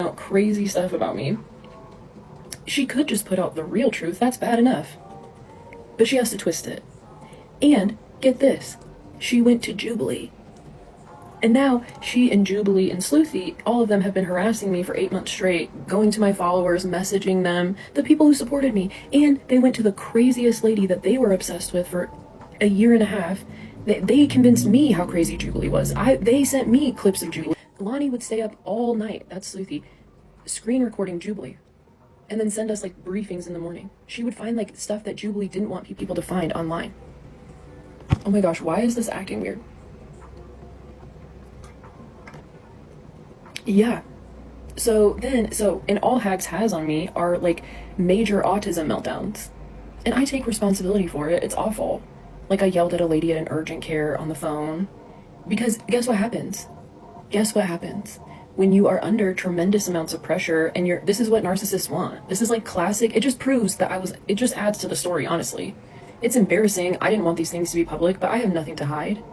out crazy stuff about me. She could just put out the real truth, that's bad enough. But she has to twist it. And, get this, she went to Jubilee. And now, she and Jubilee and Sleuthy, all of them have been harassing me for 8 months straight, going to my followers, messaging them, the people who supported me, and they went to the craziest lady that they were obsessed with for a year and a half. They convinced me how crazy Jubilee was. They sent me clips of Jubilee. Lonnie would stay up all night, that's Sleuthy, screen recording Jubilee, and then send us like briefings in the morning. She would find like stuff that Jubilee didn't want people to find online. Oh my gosh, why is this acting weird? Yeah. And all Hags has on me are like major autism meltdowns. And I take responsibility for it. It's awful. Like I yelled at a lady at an urgent care on the phone. Because guess what happens? Guess what happens? When you are under tremendous amounts of pressure and this is what narcissists want. This is like classic. It just proves that it just adds to the story, honestly. It's embarrassing. I didn't want these things to be public, but I have nothing to hide.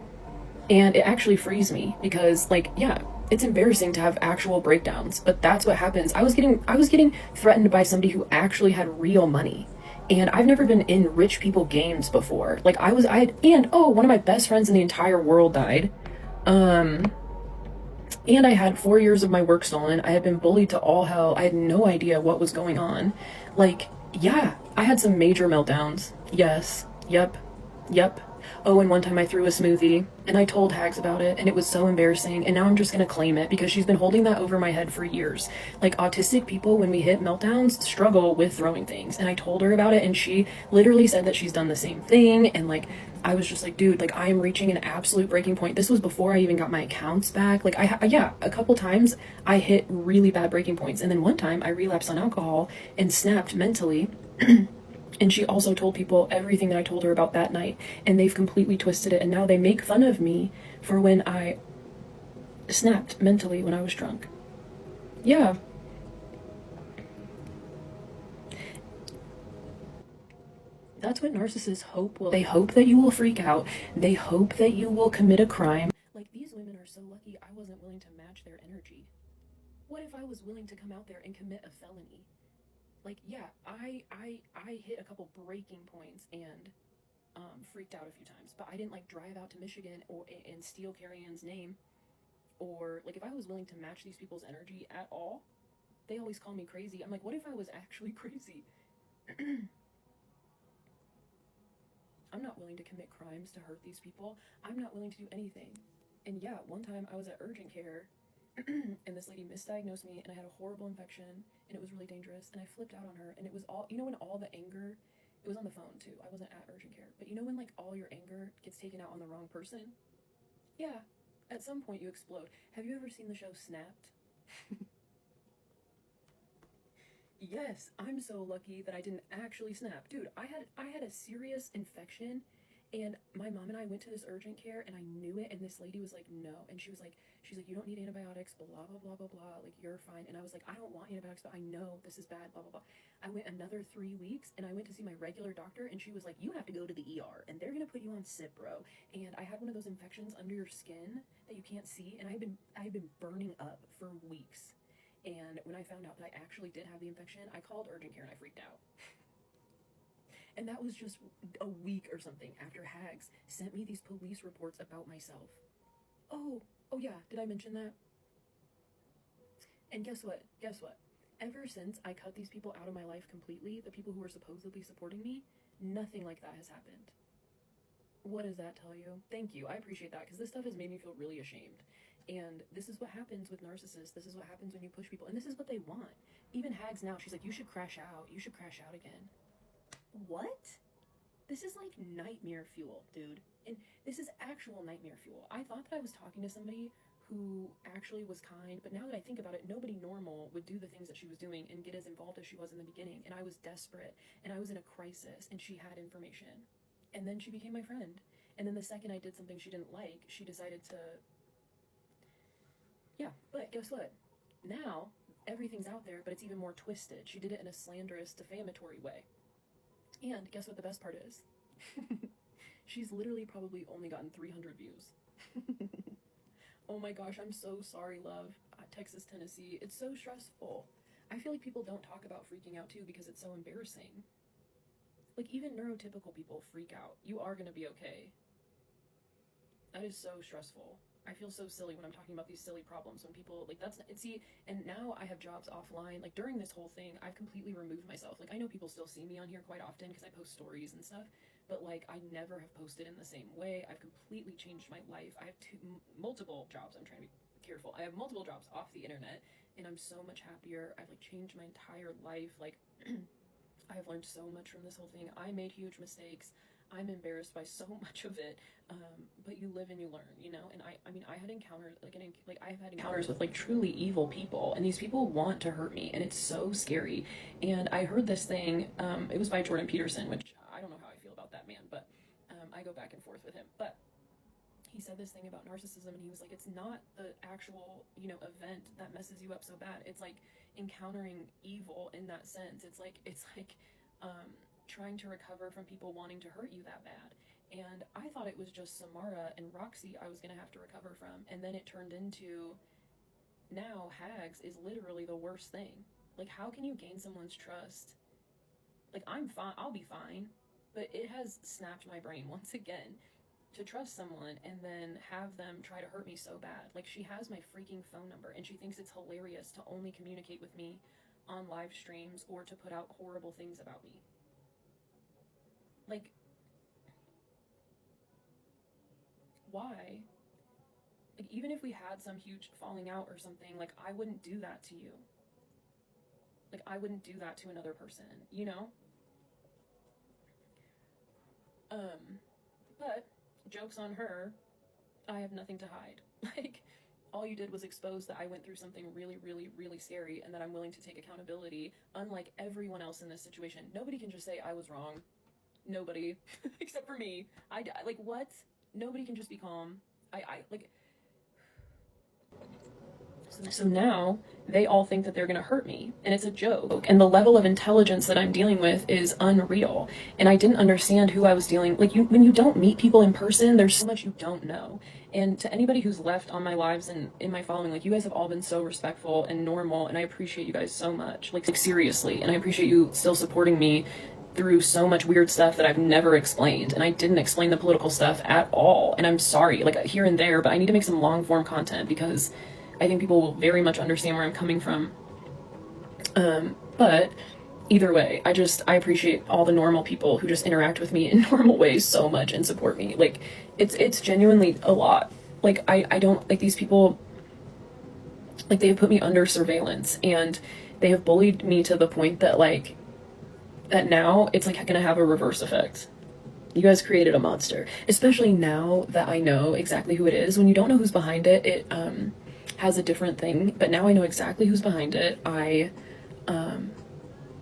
And it actually frees me because it's embarrassing to have actual breakdowns, but that's what happens. I was getting threatened by somebody who actually had real money. And I've never been in rich people games before. One of my best friends in the entire world died. And I had 4 years of my work stolen. I had been bullied to all hell. I had no idea what was going on. I had some major meltdowns. Yes. Yep. Oh, and one time I threw a smoothie, and I told Hags about it, and it was so embarrassing, and now I'm just gonna claim it, because she's been holding that over my head for years. Like, autistic people, when we hit meltdowns, struggle with throwing things, and I told her about it, and she literally said that she's done the same thing, and I was just like, dude, I am reaching an absolute breaking point. This was before I even got my accounts back. A couple times I hit really bad breaking points, and then one time I relapsed on alcohol and snapped mentally. And she also told people everything that I told her about that night, and they've completely twisted it, and now they make fun of me for when I snapped mentally when I was drunk. Yeah. That's what narcissists hope will. They hope that you will freak out. They hope that you will commit a crime. These women are so lucky I wasn't willing to match their energy. What if I was willing to come out there and commit a felony? I hit a couple breaking points and freaked out a few times, but I didn't drive out to Michigan and steal Carrie Ann's name. Or if I was willing to match these people's energy at all, they always call me crazy. I'm like, what if I was actually crazy? I'm not willing to commit crimes to hurt these people. I'm not willing to do anything. And yeah, one time I was at urgent care and this lady misdiagnosed me, and I had a horrible infection, and it was really dangerous, and I flipped out on her, and it was all, when all the anger, it was on the phone too, I wasn't at urgent care, but when all your anger gets taken out on the wrong person? Yeah, at some point you explode. Have you ever seen the show Snapped? Yes, I'm so lucky that I didn't actually snap. Dude, I had a serious infection, and my mom and I went to this urgent care, and I knew it, and this lady was like, no. And she's like, you don't need antibiotics, blah, blah, blah, blah, blah. You're fine. And I was like, I don't want antibiotics, but I know this is bad, blah, blah, blah. I went another 3 weeks, and I went to see my regular doctor, and she was like, you have to go to the ER, and they're going to put you on Cipro. And I had one of those infections under your skin that you can't see, and I had been burning up for weeks. And when I found out that I actually did have the infection, I called urgent care, and I freaked out. And that was just a week or something after Hags sent me these police reports about myself. Oh yeah, did I mention that? And guess what? Ever since I cut these people out of my life completely, the people who were supposedly supporting me, nothing like that has happened. What does that tell you? Thank you, I appreciate that, because this stuff has made me feel really ashamed. And this is what happens with narcissists. This is what happens when you push people, and this is what they want. Even Hags now, she's like, you should crash out again. What? This is like nightmare fuel, dude. And this is actual nightmare fuel. I thought that I was talking to somebody who actually was kind, but now that I think about it, nobody normal would do the things that she was doing and get as involved as she was in the beginning. And I was desperate, and I was in a crisis, and she had information. And then she became my friend. And then the second I did something she didn't like, she decided to... Yeah, but guess what? Now, everything's out there, but it's even more twisted. She did it in a slanderous, defamatory way. And guess what the best part is? She's literally probably only gotten 300 views. Oh my gosh, I'm so sorry, love. Texas, Tennessee. It's so stressful. I feel like people don't talk about freaking out too because it's so embarrassing. Like, even neurotypical people freak out. You are gonna be okay. That is so stressful. I feel so silly when I'm talking about these silly problems when people, like, that's, and see, and now I have jobs offline. Like, during this whole thing, I've completely removed myself. Like, I know people still see me on here quite often because I post stories and stuff, but, like, I never have posted in the same way. I've completely changed my life. I have multiple jobs. I'm trying to be careful. I have multiple jobs off the internet, and I'm so much happier. I've, like, changed my entire life. Like, I have learned so much from this whole thing. I made huge mistakes. I'm embarrassed by so much of it, but you live and you learn, you know. And I mean, I had encounters I've had encounters with like truly evil people, and these people want to hurt me, and it's so scary. And I heard this thing. It was by Jordan Peterson, which I don't know how I feel about that man, but I go back and forth with him. But he said this thing about narcissism, and he was like, it's not the actual, you know, event that messes you up so bad. It's like encountering evil in that sense. It's like trying to recover from people wanting to hurt you that bad. And I thought it was just Samara and Roxy I was gonna have to recover from, and then it turned into, now Hags is literally the worst thing. Like, how can you gain someone's trust? Like, I'm fine, I'll be fine, but it has snapped my brain once again to trust someone and then have them try to hurt me so bad. Like, she has my freaking phone number, and she thinks it's hilarious to only communicate with me on live streams or to put out horrible things about me. Like, why? Like, even if we had some huge falling out or something, like, I wouldn't do that to you. Like, I wouldn't do that to another person, you know? But joke's on her. I have nothing to hide. Like, all you did was expose that I went through something really, really, really scary, and that I'm willing to take accountability, unlike everyone else in this situation. Nobody can just say I was wrong. Nobody. Except for me. Like, what? Nobody can just be calm. So now they all think that they're gonna hurt me, and it's a joke. And the level of intelligence that I'm dealing with is unreal. And I didn't understand who I was dealing. Like, when you don't meet people in person, there's so much you don't know. And to anybody who's left on my lives and in my following, like, you guys have all been so respectful and normal, and I appreciate you guys so much. Like seriously. And I appreciate you still supporting me through so much weird stuff that I've never explained. And I didn't explain the political stuff at all. And I'm sorry, like, here and there, but I need to make some long form content because I think people will very much understand where I'm coming from. But either way, I appreciate all the normal people who just interact with me in normal ways so much and support me. Like, it's genuinely a lot. Like, I don't, like, these people, like, they have put me under surveillance, and they have bullied me to the point that, like, that now it's like gonna have a reverse effect. You guys created a monster, especially now that I know exactly who it is. When you don't know who's behind it, it has a different thing, but now I know exactly who's behind it.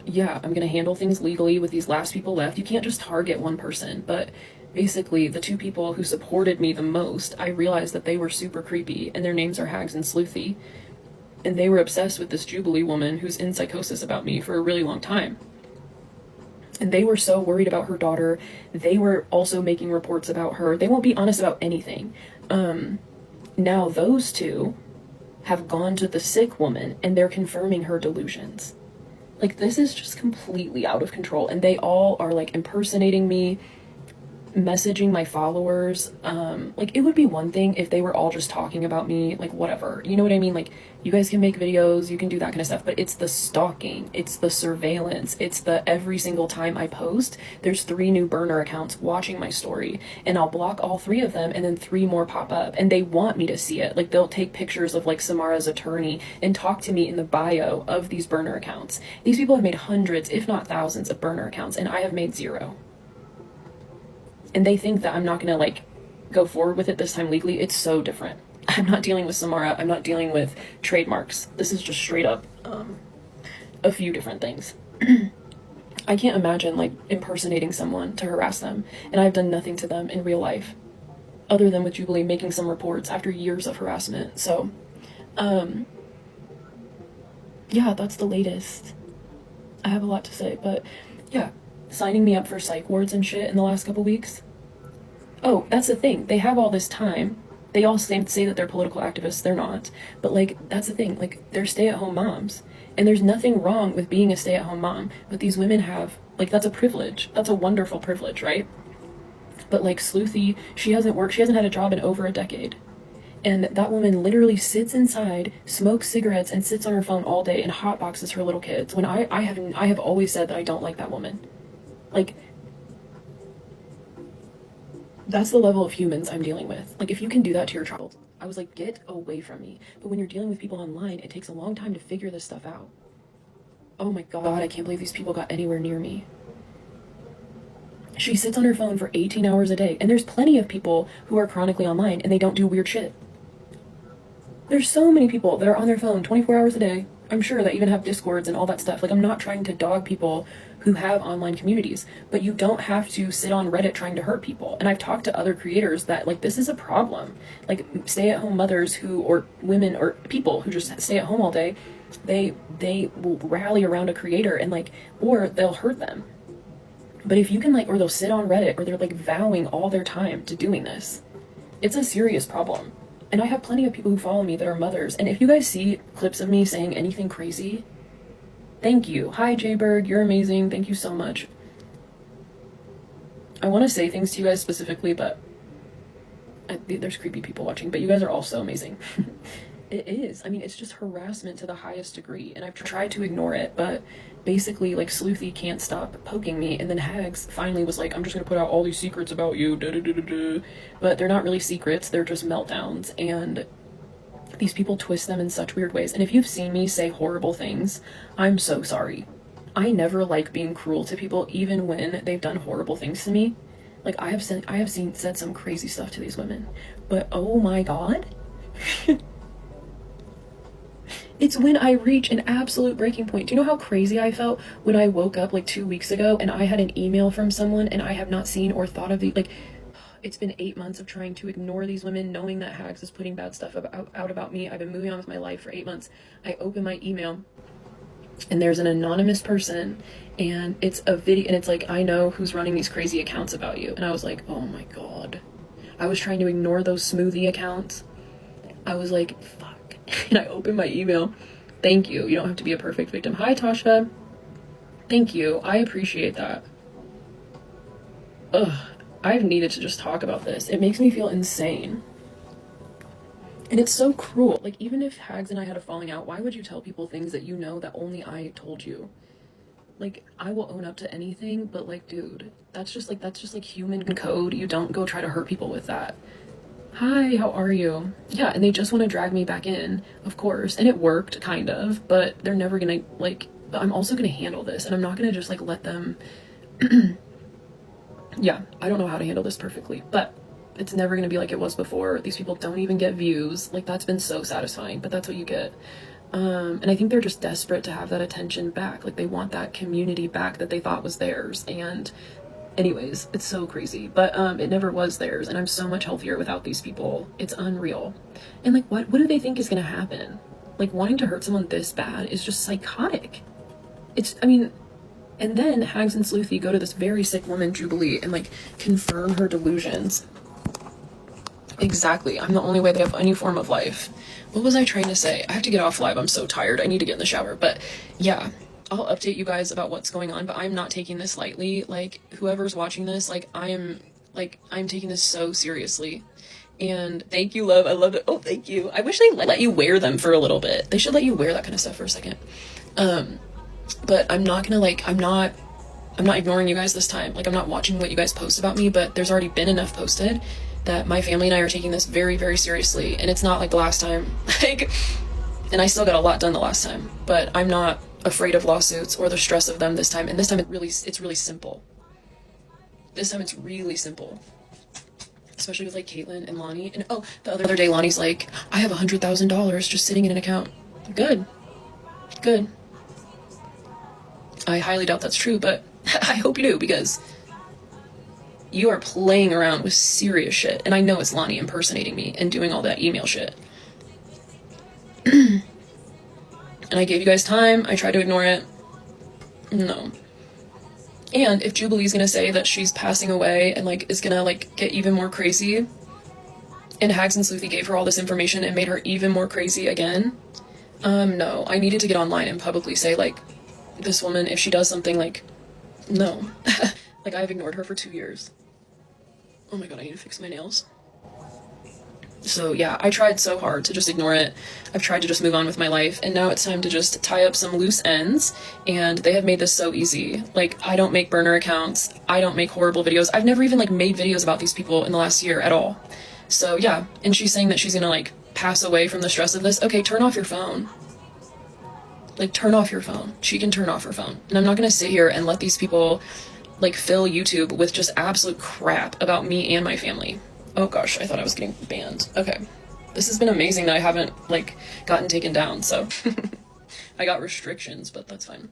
Yeah, I'm gonna handle things legally with these last people left. You can't just target one person, but basically the two people who supported me the most, I realized that they were super creepy, and their names are Hags and Sleuthy, and they were obsessed with this Jubilee woman who's in psychosis about me for a really long time. And they were so worried about her daughter. They were also making reports about her. They won't be honest about anything. Now those two have gone to the sick woman, and they're confirming her delusions. Like, this is just completely out of control. And they all are, like, impersonating me, messaging my followers. Like, it would be one thing if they were all just talking about me, like, whatever, you know what I mean? Like, you guys can make videos, you can do that kind of stuff, but it's the stalking, it's the surveillance, it's the every single time I post, there's 3 new burner accounts watching my story, and I'll block all 3 of them, and then 3 more pop up, and they want me to see it. Like, they'll take pictures of, like, Samara's attorney and talk to me in the bio of these burner accounts. These people have made hundreds, if not thousands, of burner accounts, and I have made 0. And they think that I'm not gonna, like, go forward with it this time legally. It's so different. I'm not dealing with Samara. I'm not dealing with trademarks. This is just straight up a few different things. I can't imagine, like, impersonating someone to harass them, and I've done nothing to them in real life other than with Jubilee making some reports after years of harassment. So yeah, that's the latest. I have a lot to say, but yeah, signing me up for psych wards and shit in the last couple weeks. Oh, that's the thing. They have all this time They all say that they're political activists. They're not. But, like, that's the thing. Like, they're stay-at-home moms. And there's nothing wrong with being a stay-at-home mom. But these women have, like, that's a privilege. That's a wonderful privilege, right? But, like, Sleuthy, she hasn't worked. She hasn't had a job in over a decade. And that woman literally sits inside, smokes cigarettes, and sits on her phone all day and hotboxes her little kids. When I have always said that I don't like that woman. Like, that's the level of humans I'm dealing with. Like, if you can do that to your child, I was like, get away from me. But when you're dealing with people online, it takes a long time to figure this stuff out. Oh my God, I can't believe these people got anywhere near me. She sits on her phone for 18 hours a day, and there's plenty of people who are chronically online and they don't do weird shit. There's so many people that are on their phone 24 hours a day. I'm sure that even have Discords and all that stuff. Like, I'm not trying to dog people who have online communities, but you don't have to sit on Reddit trying to hurt people. And I've talked to other creators that, like, this is a problem. Like, stay-at-home mothers who, or women, or people who just stay at home all day, they will rally around a creator and, like, or they'll hurt them. But if you can, like, or they'll sit on Reddit, or they're, like, vowing all their time to doing this, it's a serious problem. And I have plenty of people who follow me that are mothers. And if you guys see clips of me saying anything crazy, thank you. Hi, Jayberg. You're amazing. Thank you so much. I want to say things to you guys specifically, but there's creepy people watching. But you guys are all so amazing. It is. I mean, it's just harassment to the highest degree. And I've tried to ignore it, but basically, like, Sleuthy can't stop poking me. And then Hags finally was like, I'm just going to put out all these secrets about you. Da, da, da, da, da. But they're not really secrets. They're just meltdowns. And these people twist them in such weird ways. And if you've seen me say horrible things, I'm so sorry. I never like being cruel to people, even when they've done horrible things to me. Like, I have said some crazy stuff to these women. But oh my God. It's when I reach an absolute breaking point. Do you know how crazy I felt when I woke up like 2 weeks ago and I had an email from someone and I have not seen or thought of the, like, it's been 8 months of trying to ignore these women, knowing that Hags is putting bad stuff out about me. I've been moving on with my life for 8 months. I open my email and there's an anonymous person and it's a video and it's like, I know who's running these crazy accounts about you. And I was like, oh my God. I was trying to ignore those smoothie accounts. I was like, fuck. And I opened my email. Thank you. You don't have to be a perfect victim. Hi, Tasha. Thank you. I appreciate that. Ugh. I've needed to just talk about this. It makes me feel insane. And it's so cruel. Like, even if Hags and I had a falling out, why would you tell people things that you know that only I told you? Like, I will own up to anything, but, like, dude, that's just like human code. You don't go try to hurt people with that. Hi, how are you? Yeah, and they just want to drag me back in, of course. And it worked, kind of, but they're never gonna, like, but I'm also gonna handle this, and I'm not gonna just, like, let them, yeah, I don't know how to handle this perfectly, but it's never gonna be like it was before. These people don't even get views. Like, that's been so satisfying, but that's what you get. And I think they're just desperate to have that attention back. Like, they want that community back that they thought was theirs, and anyways, it's so crazy, but it never was theirs, and I'm so much healthier without these people. It's unreal. And, like, what do they think is gonna happen? Like, wanting to hurt someone this bad is just psychotic. It's, I mean, and then Hags and Sleuthy go to this very sick woman, Jubilee, and, like, confirm her delusions. Exactly. I'm the only way they have any form of life. What was I trying to say? I have to get off live. I'm so tired. I need to get in the shower, but yeah. I'll update you guys about what's going on, but I'm not taking this lightly. Like, whoever's watching this, like, I'm taking this so seriously. And thank you, love. I love it. Oh, thank you. I wish they let you wear them for a little bit. They should let you wear that kind of stuff for a second. But I'm not gonna, like, I'm not ignoring you guys this time. Like, I'm not watching what you guys post about me, but there's already been enough posted that my family and I are taking this very, very seriously. And it's not like the last time. Like, and I still got a lot done the last time, but I'm not afraid of lawsuits or the stress of them this time. And this time it's really simple. This time it's really simple. Especially with, like, Caitlin and Lonnie. And oh, the other day Lonnie's like, I have $100,000 just sitting in an account. Good. I highly doubt that's true, but I hope you do, because you are playing around with serious shit. And I know it's Lonnie impersonating me and doing all that email shit. And I gave you guys time. I tried to ignore it. No. And if Jubilee's gonna say that she's passing away and, like, is gonna, like, get even more crazy, and Hags and Sleuthy gave her all this information and made her even more crazy again. No, I needed to get online and publicly say, like, this woman, if she does something, like, no. Like, I've ignored her for 2 years. Oh my god, I need to fix my nails. So yeah, I tried so hard to just ignore it. I've tried to just move on with my life, and now it's time to just tie up some loose ends, and they have made this so easy. Like, I don't make burner accounts, I don't make horrible videos. I've never even, like, made videos about these people in the last year at all. So yeah, and she's saying that she's gonna, like, pass away from the stress of this. Okay, turn off your phone. Like, turn off your phone. She can turn off her phone. And I'm not gonna sit here and let these people, like, fill YouTube with just absolute crap about me and my family. Oh gosh, I thought I was getting banned. Okay. This has been amazing that I haven't, like, gotten taken down, so. I got restrictions, but that's fine.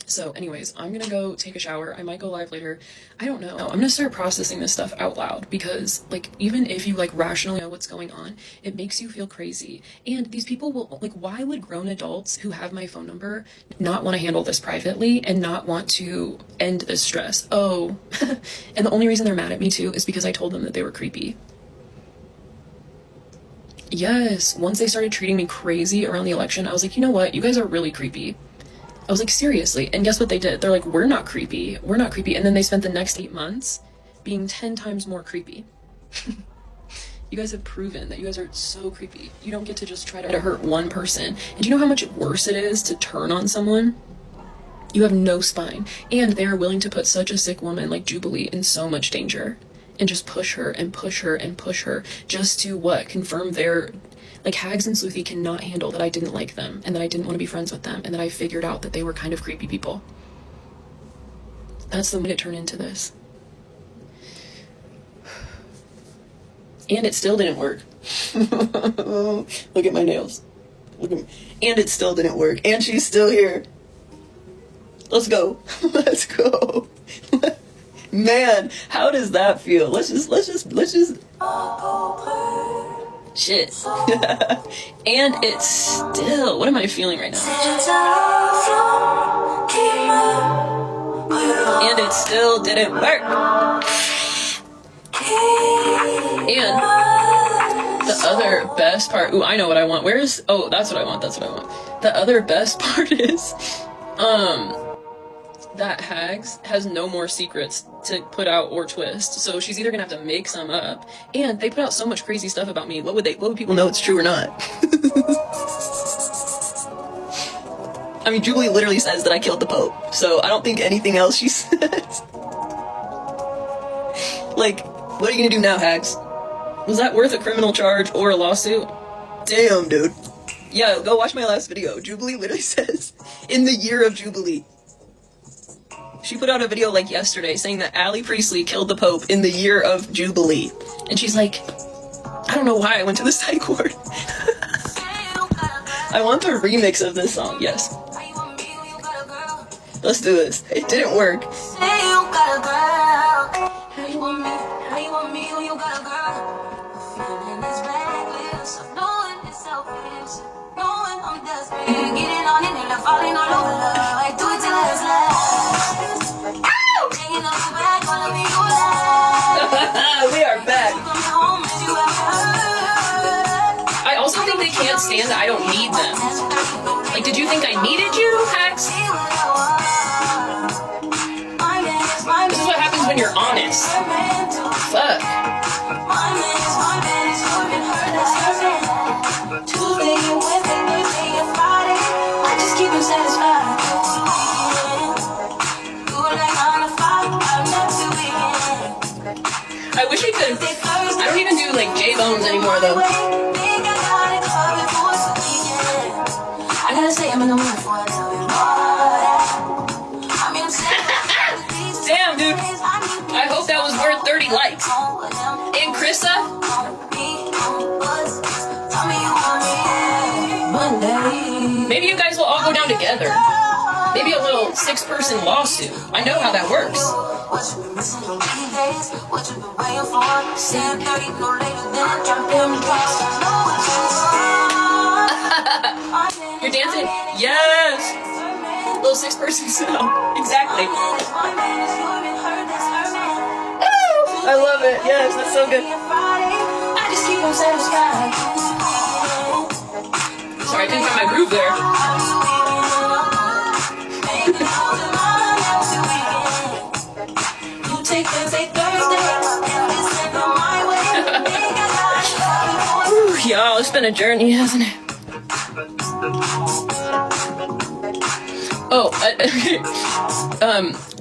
So anyways, I'm gonna go take a shower. I might go live later. I don't know. I'm gonna start processing this stuff out loud because, like, even if you, like, rationally know what's going on, it makes you feel crazy. And these people will, like, why would grown adults who have my phone number not want to handle this privately and not want to end this stress? Oh, and the only reason they're mad at me too is because I told them that they were creepy. Yes, once they started treating me crazy around the election, I was like, you know what? You guys are really creepy. I was like, seriously. And guess what they did? They're like, we're not creepy. We're not creepy. And then they spent the next 8 months being 10 times more creepy. You guys have proven that you guys are so creepy. You don't get to just try to hurt one person. And do you know how much worse it is to turn on someone? You have no spine. And they are willing to put such a sick woman like Jubilee in so much danger. And just push her and push her and push her just to what? Confirm their... Like, Hags and Sleuthy cannot handle that I didn't like them and that I didn't want to be friends with them and that I figured out that they were kind of creepy people. That's the way to turn into this. And it still didn't work. Look at my nails. Look at me. And it still didn't work. And she's still here. Let's go. Let's go. Man, how does that feel? Let's just shit. And it's still, what am I feeling right now? And it still didn't work. And the other best part, ooh, I know what I want. Where's, oh, that's what I want, that's what I want. The other best part is, that Hags has no more secrets to put out or twist, so she's either gonna have to make some up, and they put out so much crazy stuff about me. What would people know it's true or not? I mean, Jubilee literally says that I killed the Pope, so I don't think anything else she says. Like, what are you gonna do now, Hags? Was that worth a criminal charge or a lawsuit? Damn, dude. Yeah, go watch my last video. Jubilee literally says, in the year of Jubilee. She put out a video like yesterday saying that Allie Priestley killed the Pope in the year of Jubilee. And she's like, I don't know why I went to the psych ward. I want the remix of this song, yes. Let's do this. It didn't work. We are back. I also think they can't stand that I don't need them. Like, did you think I needed you, Hags? This is what happens when you're honest. Fuck. I just keep him satisfied. I wish we could. I don't even do like J-Bones anymore though. I gotta say I'm in the mood for it. Damn, dude. I hope that was worth 30 likes. And Krista. Maybe you guys will all go down together. Maybe a little 6-person lawsuit. I know how that works. You're dancing? Yes! Little 6-person snow. Exactly. I love it. Yes, that's so good. Sorry, I didn't find my groove there. Whew, y'all, it's been a journey, hasn't it? Oh,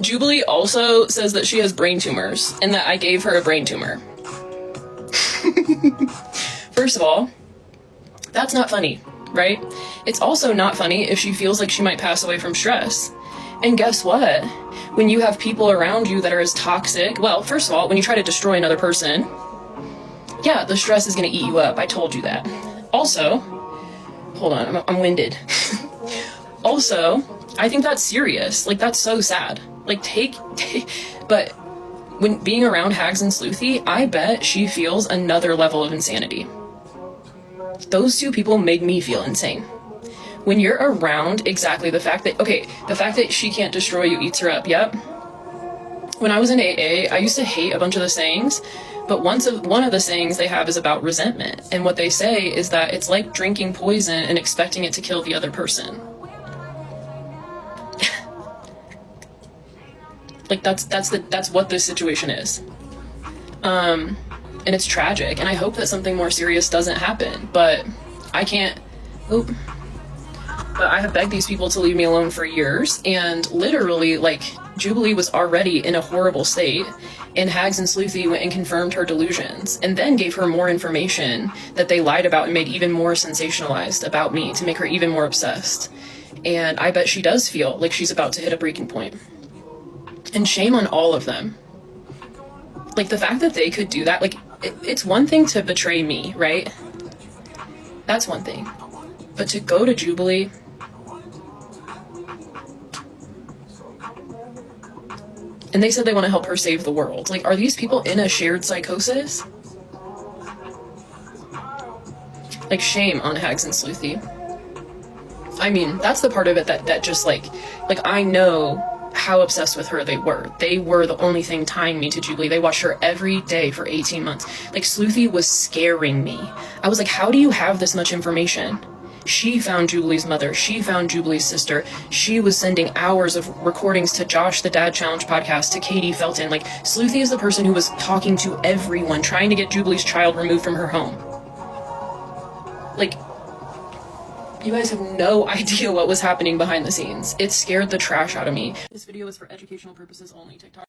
Jubilee also says that she has brain tumors and that I gave her a brain tumor. First of all, that's not funny, right? It's also not funny if she feels like she might pass away from stress. And guess what? When you have people around you that are as toxic, well, first of all, when you try to destroy another person, yeah, the stress is going to eat you up. I told you that. Also, hold on, I'm winded. Also, I think that's serious. Like, that's so sad. Like, but when being around Hags and Sleuthy, I bet she feels another level of insanity. Those two people made me feel insane. When you're around exactly the fact that she can't destroy you eats her up, yep. When I was in AA, I used to hate a bunch of the sayings, but one of the sayings they have is about resentment. And what they say is that it's like drinking poison and expecting it to kill the other person. Like, that's what this situation is. And it's tragic, and I hope that something more serious doesn't happen, but I can't. But I have begged these people to leave me alone for years, and literally, like, Jubilee was already in a horrible state, and Hags and Sleuthy went and confirmed her delusions, and then gave her more information that they lied about and made even more sensationalized about me to make her even more obsessed. And I bet she does feel like she's about to hit a breaking point. And shame on all of them. Like, the fact that they could do that, like, it's one thing to betray me, right? That's one thing. But to go to Jubilee, and they said they want to help her save the world. Like, are these people in a shared psychosis? Like, shame on Hags and Sleuthy. I mean, that's the part of it that just, like, I know how obsessed with her they were. They were the only thing tying me to Jubilee. They watched her every day for 18 months. Like, Sleuthy was scaring me. I was like, how do you have this much information? She found Jubilee's mother. She found Jubilee's sister. She was sending hours of recordings to Josh the Dad Challenge podcast, to Katie Felton. Like, Sleuthy is the person who was talking to everyone, trying to get Jubilee's child removed from her home. Like, you guys have no idea what was happening behind the scenes. It scared the trash out of me. This video is for educational purposes only. TikTok.